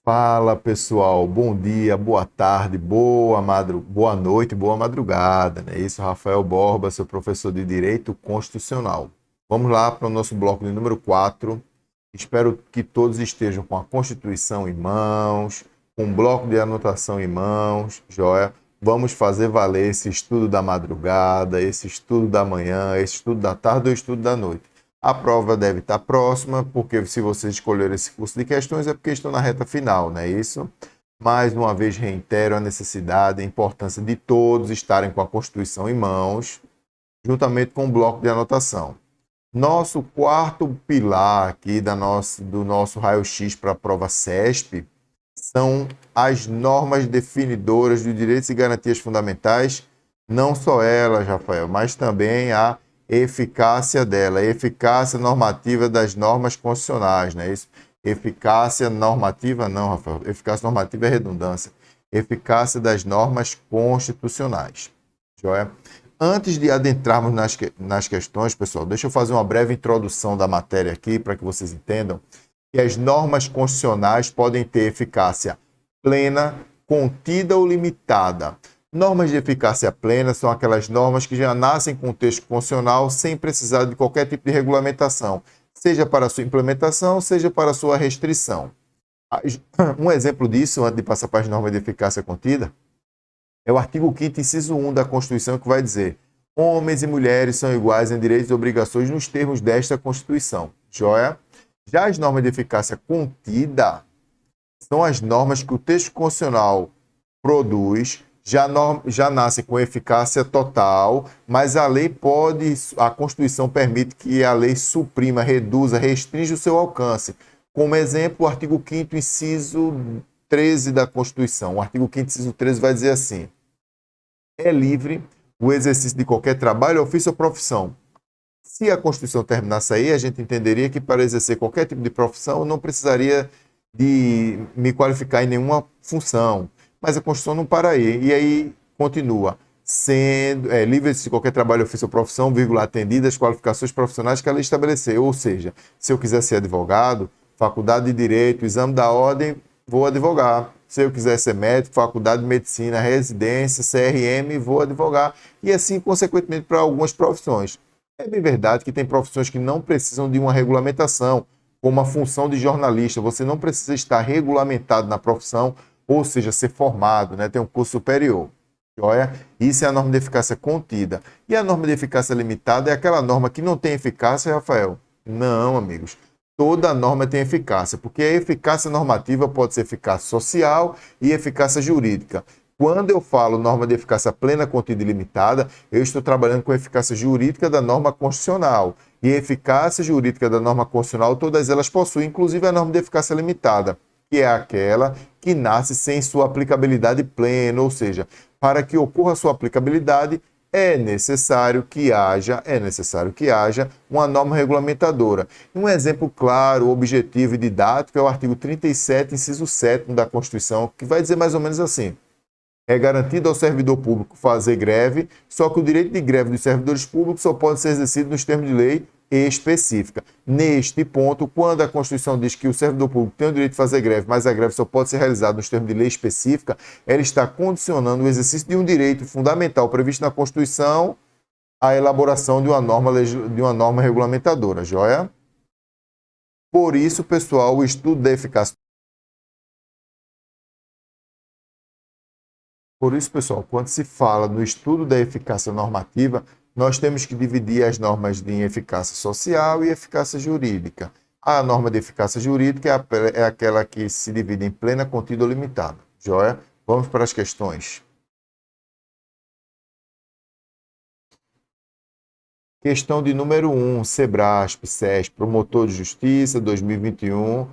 Fala pessoal, bom dia, boa tarde, boa noite, boa madrugada, né? Isso, Rafael Borba, seu professor de Direito Constitucional. Vamos lá para o nosso bloco de número 4. Espero que todos estejam com a Constituição em mãos, com um bloco de anotação em mãos, joia? Vamos fazer valer esse estudo da madrugada, esse estudo da manhã, esse estudo da tarde ou estudo da noite. A prova deve estar próxima, porque se vocês escolheram esse curso de questões é porque estão na reta final, não é isso? Mais uma vez reitero a necessidade e a importância de todos estarem com a Constituição em mãos, juntamente com o bloco de anotação. Nosso quarto pilar aqui do nosso raio-x para a prova CESP são as normas definidoras de direitos e garantias fundamentais, não só elas, Rafael, mas também a eficácia dela, a eficácia normativa das normas constitucionais, não é isso? Eficácia normativa não, Rafael. Eficácia normativa é redundância. Eficácia das normas constitucionais. Joia? Antes de adentrarmos nas questões, pessoal, deixa eu fazer uma breve introdução da matéria aqui para que vocês entendam que as normas constitucionais podem ter eficácia plena, contida ou limitada. Normas de eficácia plena são aquelas normas que já nascem com o texto constitucional sem precisar de qualquer tipo de regulamentação, seja para a sua implementação, seja para a sua restrição. Um exemplo disso, antes de passar para as normas de eficácia contida, é o artigo 5º, inciso 1 da Constituição, que vai dizer: homens e mulheres são iguais em direitos e obrigações nos termos desta Constituição. Joia? Já as normas de eficácia contida são as normas que o texto constitucional produz, já nasce com eficácia total, mas a Constituição permite que a lei suprima, reduza, restrinja o seu alcance. Como exemplo, o artigo 5º, inciso 13 da Constituição. O artigo 5º, inciso 13 vai dizer assim: é livre o exercício de qualquer trabalho, ofício ou profissão. Se a Constituição terminasse aí, a gente entenderia que para exercer qualquer tipo de profissão eu não precisaria de me qualificar em nenhuma função. Mas a Constituição não para aí. E aí continua: sendo livre de qualquer trabalho, ofício ou profissão, atendidas as qualificações profissionais que ela estabelecer. Ou seja, se eu quiser ser advogado, faculdade de Direito, exame da ordem, vou advogar. Se eu quiser ser médico, faculdade de medicina, residência, CRM, vou advogar. E assim, consequentemente, para algumas profissões. É bem verdade que tem profissões que não precisam de uma regulamentação, como a função de jornalista. Você não precisa estar regulamentado na profissão, ou seja, ser formado, né? Ter um curso superior. Joia? Isso é a norma de eficácia contida. E a norma de eficácia limitada é aquela norma que não tem eficácia, Rafael? Não, amigos. Toda norma tem eficácia, porque a eficácia normativa pode ser eficácia social e eficácia jurídica. Quando eu falo norma de eficácia plena, contida e limitada, eu estou trabalhando com a eficácia jurídica da norma constitucional. E a eficácia jurídica da norma constitucional, todas elas possuem, inclusive a norma de eficácia limitada, que é aquela que nasce sem sua aplicabilidade plena, ou seja, para que ocorra sua aplicabilidade, é necessário que haja uma norma regulamentadora. Um exemplo claro, objetivo e didático é o artigo 37, inciso 7 da Constituição, que vai dizer mais ou menos assim: é garantido ao servidor público fazer greve, só que o direito de greve dos servidores públicos só pode ser exercido nos termos de lei específica. Neste ponto, quando a Constituição diz que o servidor público tem o direito de fazer greve, mas a greve só pode ser realizada nos termos de lei específica, ela está condicionando o exercício de um direito fundamental previsto na Constituição à elaboração de uma norma regulamentadora, joia? Por isso, pessoal, o estudo da eficácia. Por isso, pessoal, quando se fala no estudo da eficácia normativa, nós temos que dividir as normas de eficácia social e eficácia jurídica. A norma de eficácia jurídica é aquela que se divide em plena, contida ou limitada. Joia? Vamos para as questões. Questão de número 1, Sebrasp, SESP, Promotor de Justiça, 2021.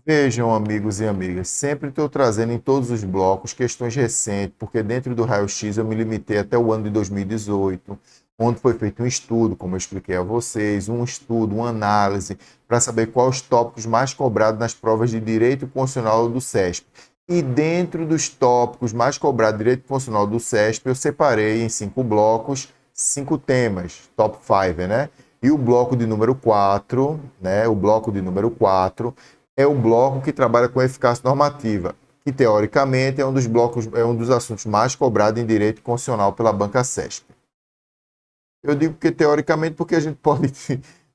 Vejam, amigos e amigas, sempre estou trazendo em todos os blocos questões recentes, porque dentro do raio-x eu me limitei até o ano de 2018, onde foi feito um estudo, como eu expliquei a vocês, uma análise, para saber quais os tópicos mais cobrados nas provas de Direito Constitucional do CESP. E dentro dos tópicos mais cobrados de Direito Constitucional do CESP, eu separei em 5 blocos, 5 temas, top 5, né? E o bloco de número 4, né? O bloco de número 4 é o bloco que trabalha com eficácia normativa, que teoricamente é um dos blocos, é um dos assuntos mais cobrados em direito constitucional pela banca CESP. Eu digo que teoricamente porque a gente pode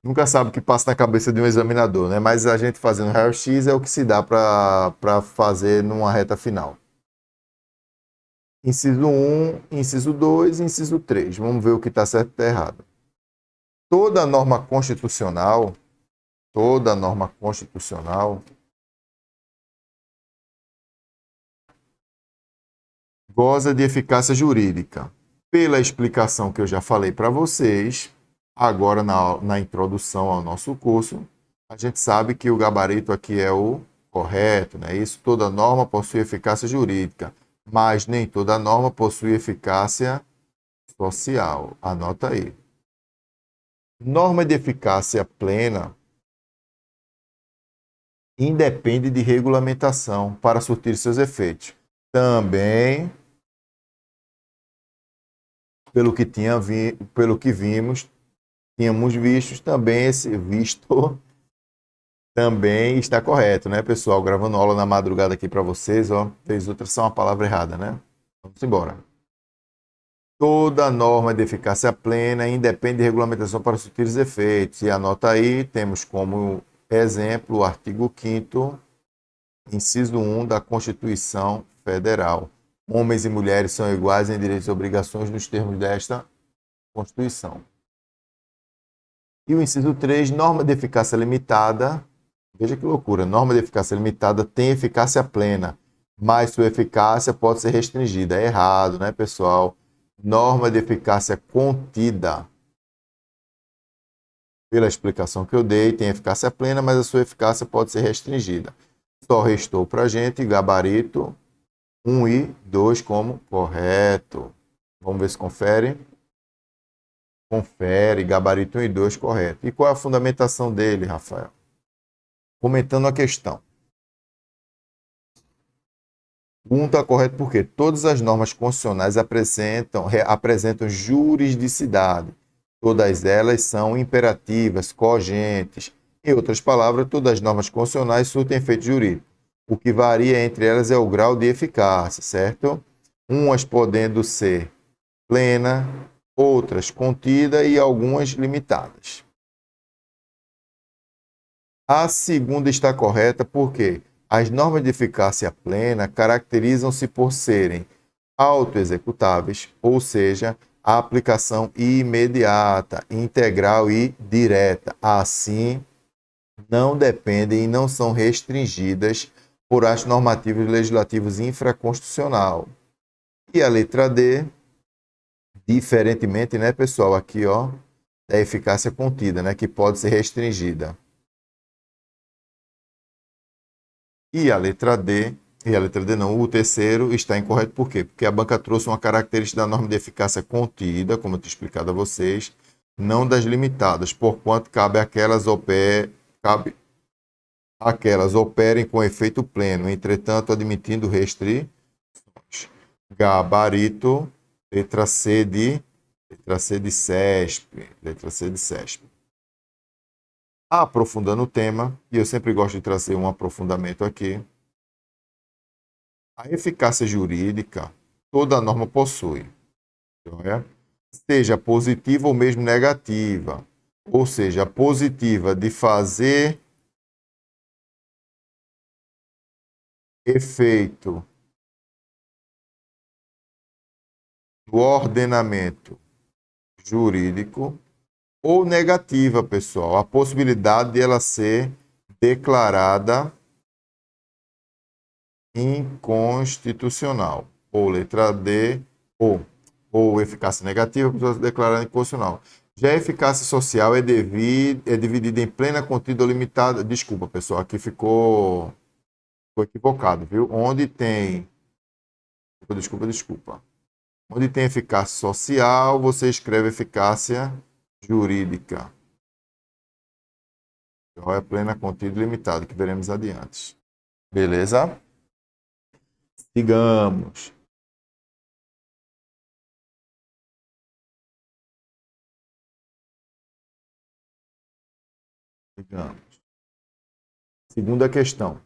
nunca sabe o que passa na cabeça de um examinador, né? Mas a gente fazendo raio-x é o que se dá para fazer numa reta final. Inciso 1, inciso 2, inciso 3. Vamos ver o que está certo e está errado. Toda norma constitucional goza de eficácia jurídica. Pela explicação que eu já falei para vocês, agora na introdução ao nosso curso, a gente sabe que o gabarito aqui é o correto, né? Isso, toda norma possui eficácia jurídica, mas nem toda norma possui eficácia social. Anota aí. Norma de eficácia plena independe de regulamentação para surtir seus efeitos. Também, pelo que tínhamos visto, também esse visto também está correto, né, pessoal? Gravando aula na madrugada aqui para vocês, ó. Fez outra só uma palavra errada, né? Vamos embora. Toda norma de eficácia plena independe de regulamentação para surtir os efeitos. E anota aí, temos como exemplo o artigo 5º, inciso 1 da Constituição Federal. Homens e mulheres são iguais em direitos e obrigações nos termos desta Constituição. E o inciso 3, norma de eficácia limitada. Veja que loucura, norma de eficácia limitada tem eficácia plena, mas sua eficácia pode ser restringida. É errado, né, pessoal? Norma de eficácia contida. Pela explicação que eu dei, tem eficácia plena, mas a sua eficácia pode ser restringida. Só restou para a gente gabarito 1 e 2 como correto. Vamos ver se confere. Confere, gabarito 1 e 2 correto. E qual é a fundamentação dele, Rafael? Comentando a questão. O 1 está correto porque todas as normas constitucionais apresentam juridicidade. Todas elas são imperativas, cogentes. Em outras palavras, todas as normas constitucionais surtem efeito jurídico. O que varia entre elas é o grau de eficácia, certo? Umas podendo ser plena, outras contida e algumas limitadas. A segunda está correta porque as normas de eficácia plena caracterizam-se por serem autoexecutáveis, ou seja, a aplicação imediata, integral e direta. Assim, não dependem e não são restringidas por atos normativos legislativos infraconstitucional. E a letra D, diferentemente, né, pessoal, aqui, ó, da eficácia contida, né, que pode ser restringida. E a letra D não, o terceiro está incorreto por quê? Porque a banca trouxe uma característica da norma de eficácia contida, como eu tinha explicado a vocês, não das limitadas, porquanto cabe aquelas operem com efeito pleno, entretanto admitindo restrições. Gabarito, letra C de CESP, letra C de CESP. Aprofundando o tema, e eu sempre gosto de trazer um aprofundamento aqui. A eficácia jurídica, toda norma possui, seja positiva ou mesmo negativa. Ou seja, positiva de fazer efeito do ordenamento jurídico, ou negativa, pessoal, a possibilidade de ela ser declarada inconstitucional. Ou letra D, ou eficácia negativa, precisa ser declarada inconstitucional. Já a eficácia social é dividida em plena, contida ou limitada. Desculpa, pessoal, aqui ficou equivocado, viu? Onde tem. Desculpa. Onde tem eficácia social, você escreve eficácia jurídica. Então é plena, contida e limitada, que veremos adiante. Beleza? Sigamos. Segunda questão.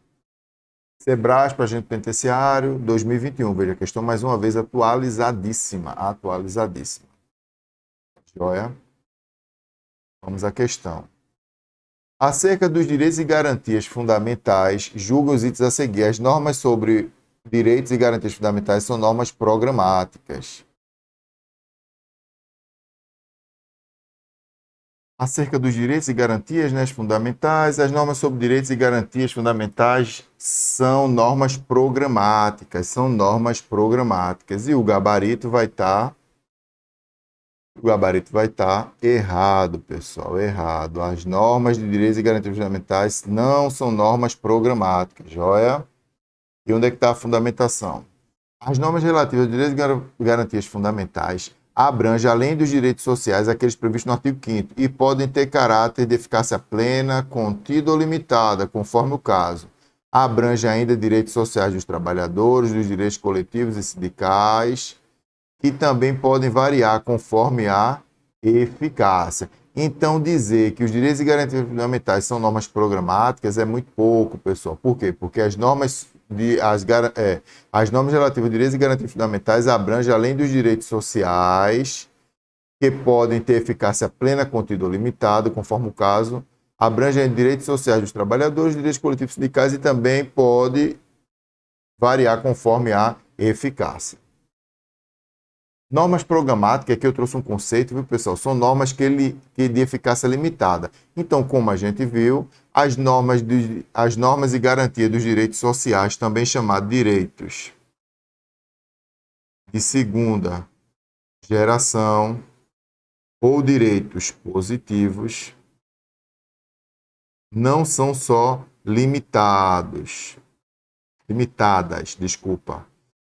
Sebrae para agente penitenciário 2021. Veja a questão mais uma vez atualizadíssima. Atualizadíssima. Joia? Vamos à questão. Acerca dos direitos e garantias fundamentais, julga os itens a seguir. As normas sobre direitos e garantias fundamentais são normas programáticas. Acerca dos direitos e garantias, né, fundamentais, as normas sobre direitos e garantias fundamentais são normas programáticas, E o gabarito vai estar errado, pessoal, errado. As normas de direitos e garantias fundamentais não são normas programáticas, joia? E onde é que está a fundamentação? As normas relativas a direitos e garantias fundamentais abrangem, além dos direitos sociais, aqueles previstos no artigo 5º e podem ter caráter de eficácia plena, contida ou limitada, conforme o caso. Abrange ainda direitos sociais dos trabalhadores, dos direitos coletivos e sindicais, que também podem variar conforme a eficácia. Então, dizer que os direitos e garantias fundamentais são normas programáticas é muito pouco, pessoal. Por quê? Porque as normas relativas a direitos e garantias fundamentais abrangem, além dos direitos sociais, que podem ter eficácia plena, contida ou limitada, conforme o caso, abrangem direitos sociais dos trabalhadores, direitos coletivos sindicais e também pode variar conforme a eficácia. Normas programáticas, aqui eu trouxe um conceito, viu, pessoal? São normas que de eficácia limitada. Então, como a gente viu, as normas e garantias dos direitos sociais, também chamados direitos de segunda geração ou direitos positivos, não são só limitadas,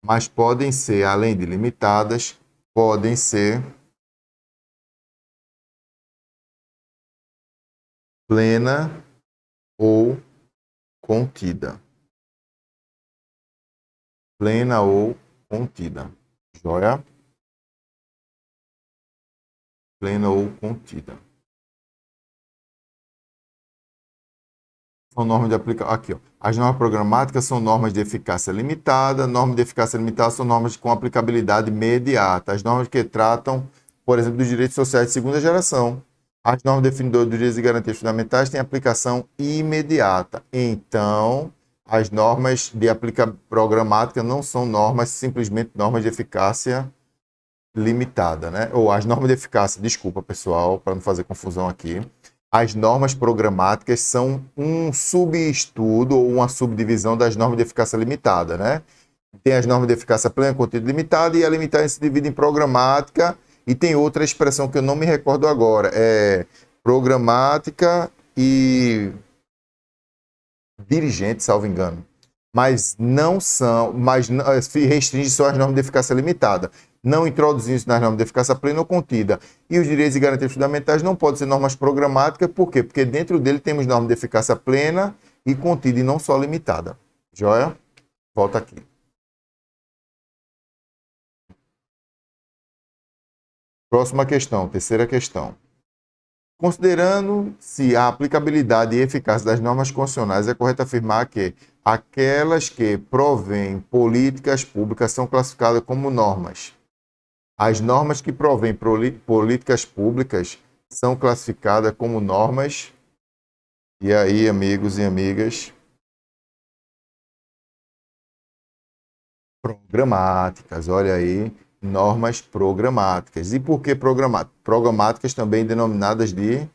mas podem ser, além de limitadas, podem ser plena ou contida. Plena ou contida. Joia? Plena ou contida. São normas de aplicação. Aqui, ó. As normas programáticas são normas de eficácia limitada. Normas de eficácia limitada são normas com aplicabilidade imediata. As normas que tratam, por exemplo, dos direitos sociais de segunda geração. As normas definidoras dos direitos e garantias fundamentais têm aplicação imediata. Então, as normas de aplicação programática não são normas, simplesmente normas de eficácia limitada, né? Ou as normas de eficácia, desculpa, pessoal, para não fazer confusão aqui. As normas programáticas são um subestudo ou uma subdivisão das normas de eficácia limitada, né? Tem as normas de eficácia plena, contida limitada, e a limitada se divide em programática, e tem outra expressão que eu não me recordo agora, é programática e dirigente, salvo engano. Mas se restringe só às normas de eficácia limitada. Não introduzir isso nas normas de eficácia plena ou contida. E os direitos e garantias fundamentais não podem ser normas programáticas, por quê? Porque dentro dele temos normas de eficácia plena e contida, e não só limitada. Joia? Volta aqui. Próxima questão, terceira questão. Considerando-se a aplicabilidade e eficácia das normas constitucionais, é correto afirmar que aquelas que provêm políticas públicas são classificadas como normas. As normas que provêm políticas públicas são classificadas como normas. E aí, amigos e amigas? Programáticas, olha aí, normas programáticas. E por que programáticas? Programáticas também denominadas de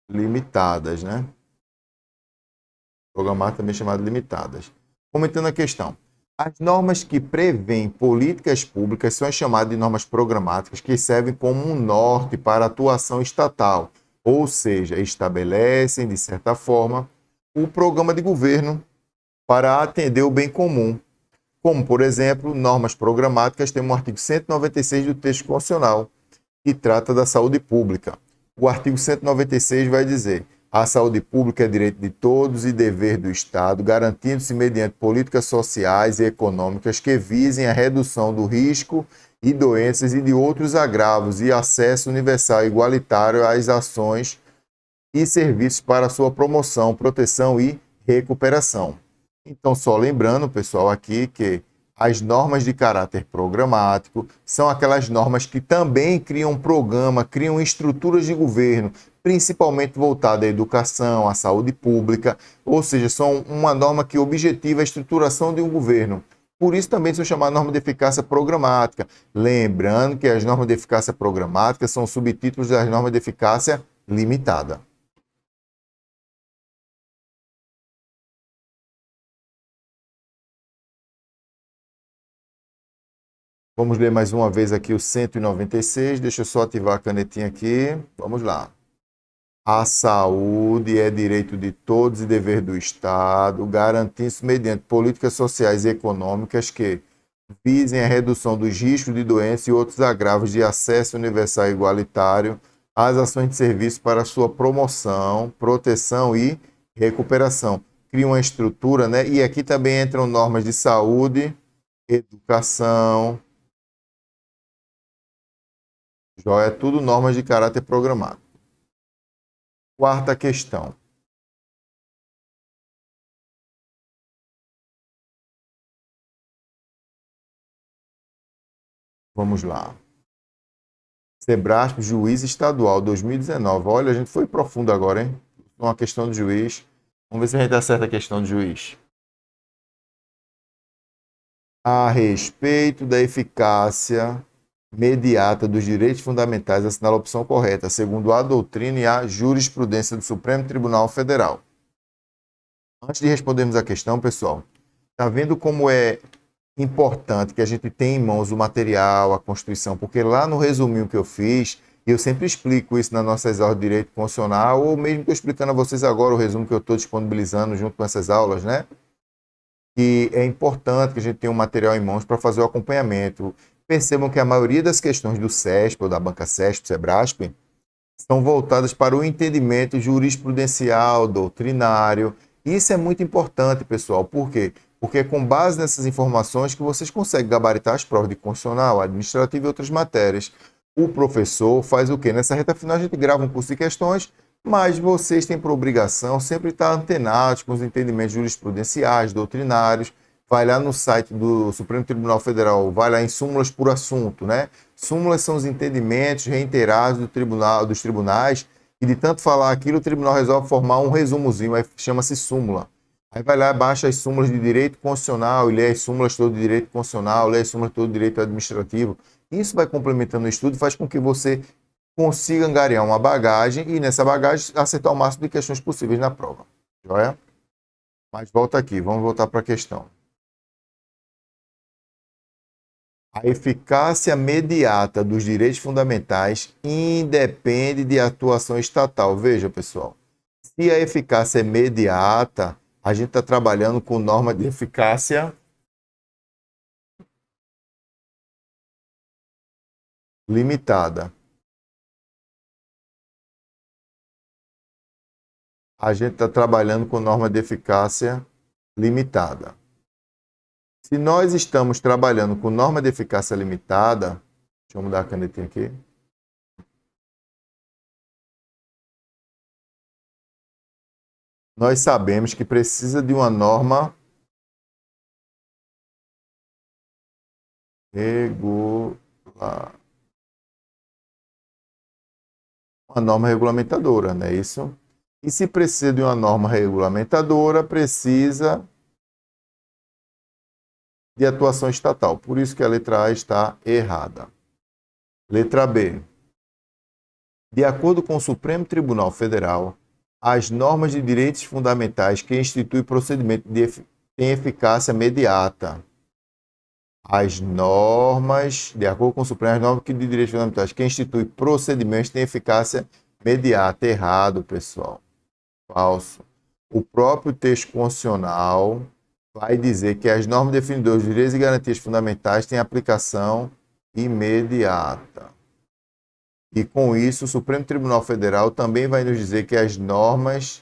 limitadas, né? Programáticas também chamadas de limitadas. Comentando a questão. As normas que prevêem políticas públicas são chamadas de normas programáticas, que servem como um norte para a atuação estatal, ou seja, estabelecem, de certa forma, o programa de governo para atender o bem comum. Como, por exemplo, normas programáticas, temos o artigo 196 do texto constitucional, que trata da saúde pública. O artigo 196 vai dizer: a saúde pública é direito de todos e dever do Estado, garantindo-se mediante políticas sociais e econômicas que visem a redução do risco e doenças e de outros agravos e acesso universal e igualitário às ações e serviços para sua promoção, proteção e recuperação. Então, só lembrando, pessoal, aqui que as normas de caráter programático são aquelas normas que também criam programa, criam estruturas de governo, principalmente voltada à educação, à saúde pública, ou seja, são uma norma que objetiva a estruturação de um governo. Por isso também são chamadas normas de eficácia programática. Lembrando que as normas de eficácia programática são subtítulos das normas de eficácia limitada. Vamos ler mais uma vez aqui o 196. Deixa eu só ativar a canetinha aqui. Vamos lá. A saúde é direito de todos e dever do Estado, garantindo-se mediante políticas sociais e econômicas que visem a redução dos riscos de doença e outros agravos de acesso universal e igualitário às ações de serviço para sua promoção, proteção e recuperação. Cria uma estrutura, né? E aqui também entram normas de saúde, educação, joia, tudo normas de caráter programático. Quarta questão. Vamos lá. Sebrasp, juiz estadual 2019. Olha, a gente foi profundo agora, hein? Uma questão de juiz. Vamos ver se a gente acerta a questão de juiz. A respeito da eficácia mediata dos direitos fundamentais, assinala a opção correta, segundo a doutrina e a jurisprudência do Supremo Tribunal Federal. Antes de respondermos a questão, pessoal, está vendo como é importante que a gente tenha em mãos o material, a Constituição, porque lá no resuminho que eu fiz, eu sempre explico isso nas nossas aulas de direito constitucional, ou mesmo que eu explicando a vocês agora o resumo que eu estou disponibilizando junto com essas aulas, né? Que é importante que a gente tenha um material em mãos para fazer o acompanhamento. Percebam que a maioria das questões do CESP, ou da banca CESP, Sebrasp, são voltadas para o entendimento jurisprudencial, doutrinário. Isso é muito importante, pessoal. Por quê? Porque é com base nessas informações que vocês conseguem gabaritar as provas de constitucional, administrativo e outras matérias. O professor faz o quê? Nessa reta final a gente grava um curso de questões, mas vocês têm por obrigação sempre estar antenados com os entendimentos jurisprudenciais, doutrinários. Vai lá no site do Supremo Tribunal Federal, vai lá em súmulas por assunto, né? Súmulas são os entendimentos reiterados dos tribunais, e de tanto falar aquilo, o tribunal resolve formar um resumozinho, aí chama-se súmula. Aí vai lá, baixa as súmulas de direito constitucional, e lê as súmulas todas de direito constitucional, lê as súmulas todas de direito administrativo. Isso vai complementando o estudo e faz com que você consiga angariar uma bagagem e, nessa bagagem, acertar o máximo de questões possíveis na prova. Joia? Mas volta aqui, vamos voltar para a questão. A eficácia mediata dos direitos fundamentais independe de atuação estatal. Veja, pessoal, se a eficácia é mediata, a gente está trabalhando com norma de eficácia limitada. A gente está trabalhando com norma de eficácia limitada. Se nós estamos trabalhando com norma de eficácia limitada, deixa eu mudar a canetinha aqui. Nós sabemos que precisa de uma norma regular. Uma norma regulamentadora, não é isso? E se precisa de uma norma regulamentadora, precisa de atuação estatal. Por isso que a letra A está errada. Letra B. De acordo com o Supremo Tribunal Federal, as normas de direitos fundamentais que instituem procedimento têm eficácia imediata. As normas, de acordo com o Supremo, as normas de direitos fundamentais que instituem procedimentos têm eficácia imediata. Errado, pessoal. Falso. O próprio texto constitucional vai dizer que as normas definidoras de direitos e garantias fundamentais têm aplicação imediata. E com isso, o Supremo Tribunal Federal também vai nos dizer que as normas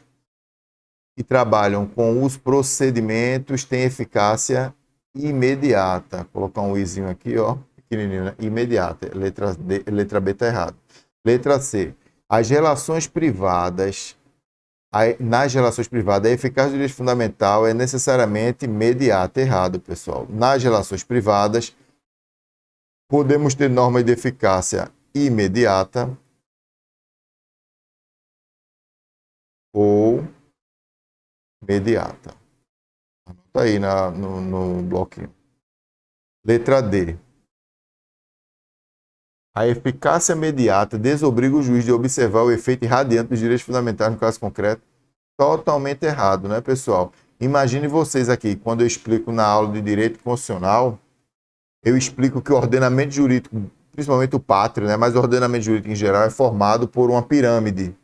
que trabalham com os procedimentos têm eficácia imediata. Vou colocar um izinho aqui, ó, pequenininho, né? Imediata. Letra B está errada. Letra C. As relações privadas nas relações privadas, a eficácia do direito fundamental é necessariamente imediata. Errado, pessoal. Nas relações privadas, podemos ter norma de eficácia imediata ou mediata. Anota aí no bloquinho. Letra D. A eficácia imediata desobriga o juiz de observar o efeito irradiante dos direitos fundamentais no caso concreto. Totalmente errado, né, pessoal? Imagine vocês aqui, quando eu explico na aula de direito constitucional, eu explico que o ordenamento jurídico, principalmente o pátrio, né, mas o ordenamento jurídico em geral é formado por uma pirâmide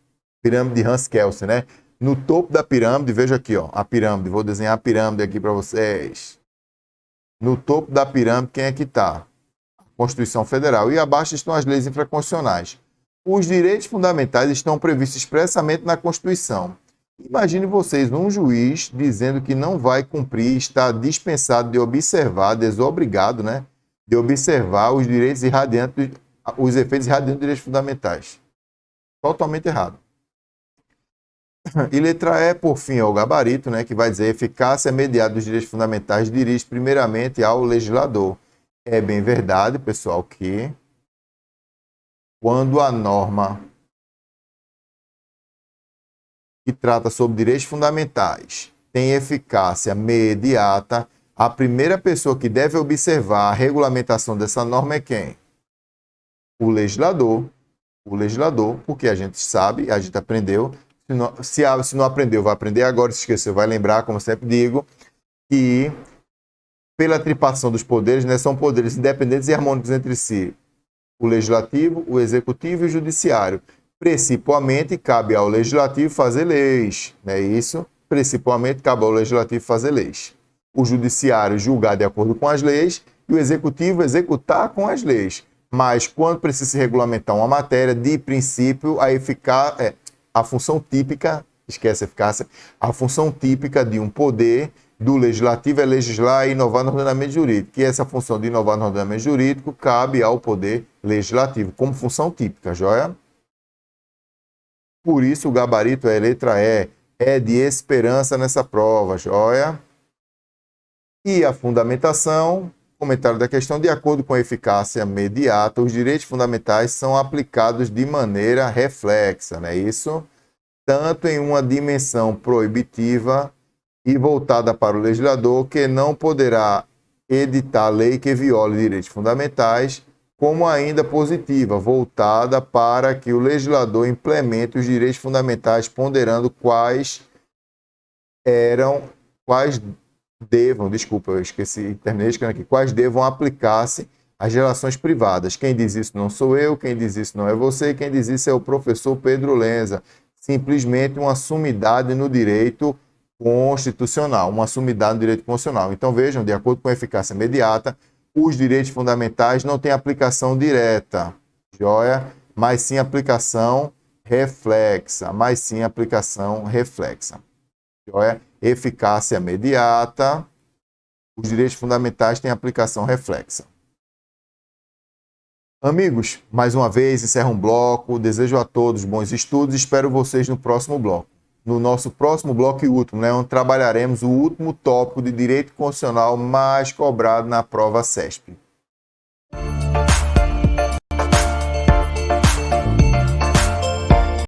de Hans-Kelsen, né? No topo da pirâmide, veja aqui, ó, a pirâmide, vou desenhar a pirâmide aqui para vocês. No topo da pirâmide, quem é que está? Constituição Federal, e abaixo estão as leis infraconstitucionais. Os direitos fundamentais estão previstos expressamente na Constituição. Imagine vocês um juiz dizendo que não vai cumprir, está dispensado de observar, desobrigado, né, de observar os direitos irradiantes, os efeitos irradiantes dos direitos fundamentais. Totalmente errado. E letra E, por fim, é o gabarito, né, que vai dizer eficácia imediata dos direitos fundamentais dirige primeiramente ao legislador. É bem verdade, pessoal, que quando a norma que trata sobre direitos fundamentais tem eficácia imediata, a primeira pessoa que deve observar a regulamentação dessa norma é quem? O legislador. O legislador, porque a gente sabe, a gente aprendeu, se não aprendeu, vai aprender agora, se esqueceu, vai lembrar, como eu sempre digo, que pela tripartição dos poderes, né, são poderes independentes e harmônicos entre si. O legislativo, o executivo e o judiciário. Principalmente cabe ao legislativo fazer leis, não é isso? Principalmente cabe ao legislativo fazer leis. O judiciário julgar de acordo com as leis e o executivo executar com as leis. Mas quando precisa se regulamentar uma matéria, de princípio, a função típica, esquece a eficácia, a função típica de um poder do legislativo é legislar e inovar no ordenamento jurídico. E essa função de inovar no ordenamento jurídico cabe ao poder legislativo, como função típica, joia? Por isso o gabarito é letra E, é de esperança nessa prova, joia? E a fundamentação, comentário da questão, de acordo com a eficácia imediata, os direitos fundamentais são aplicados de maneira reflexa, não é isso? Tanto em uma dimensão proibitiva e voltada para o legislador, que não poderá editar lei que viole direitos fundamentais, como ainda positiva, voltada para que o legislador implemente os direitos fundamentais, ponderando quais devam aplicar-se às relações privadas. Quem diz isso não sou eu, quem diz isso não é você, quem diz isso é o professor Pedro Lenza. Simplesmente uma sumidade no direito constitucional, uma sumidade no direito constitucional. Então vejam, de acordo com a eficácia imediata, os direitos fundamentais não têm aplicação direta, joia? Mas sim aplicação reflexa, joia? Eficácia imediata, os direitos fundamentais têm aplicação reflexa. Amigos, mais uma vez, encerro um bloco, desejo a todos bons estudos e espero vocês no próximo bloco. No nosso próximo bloco e último, né, onde trabalharemos o último tópico de direito constitucional mais cobrado na prova CESP.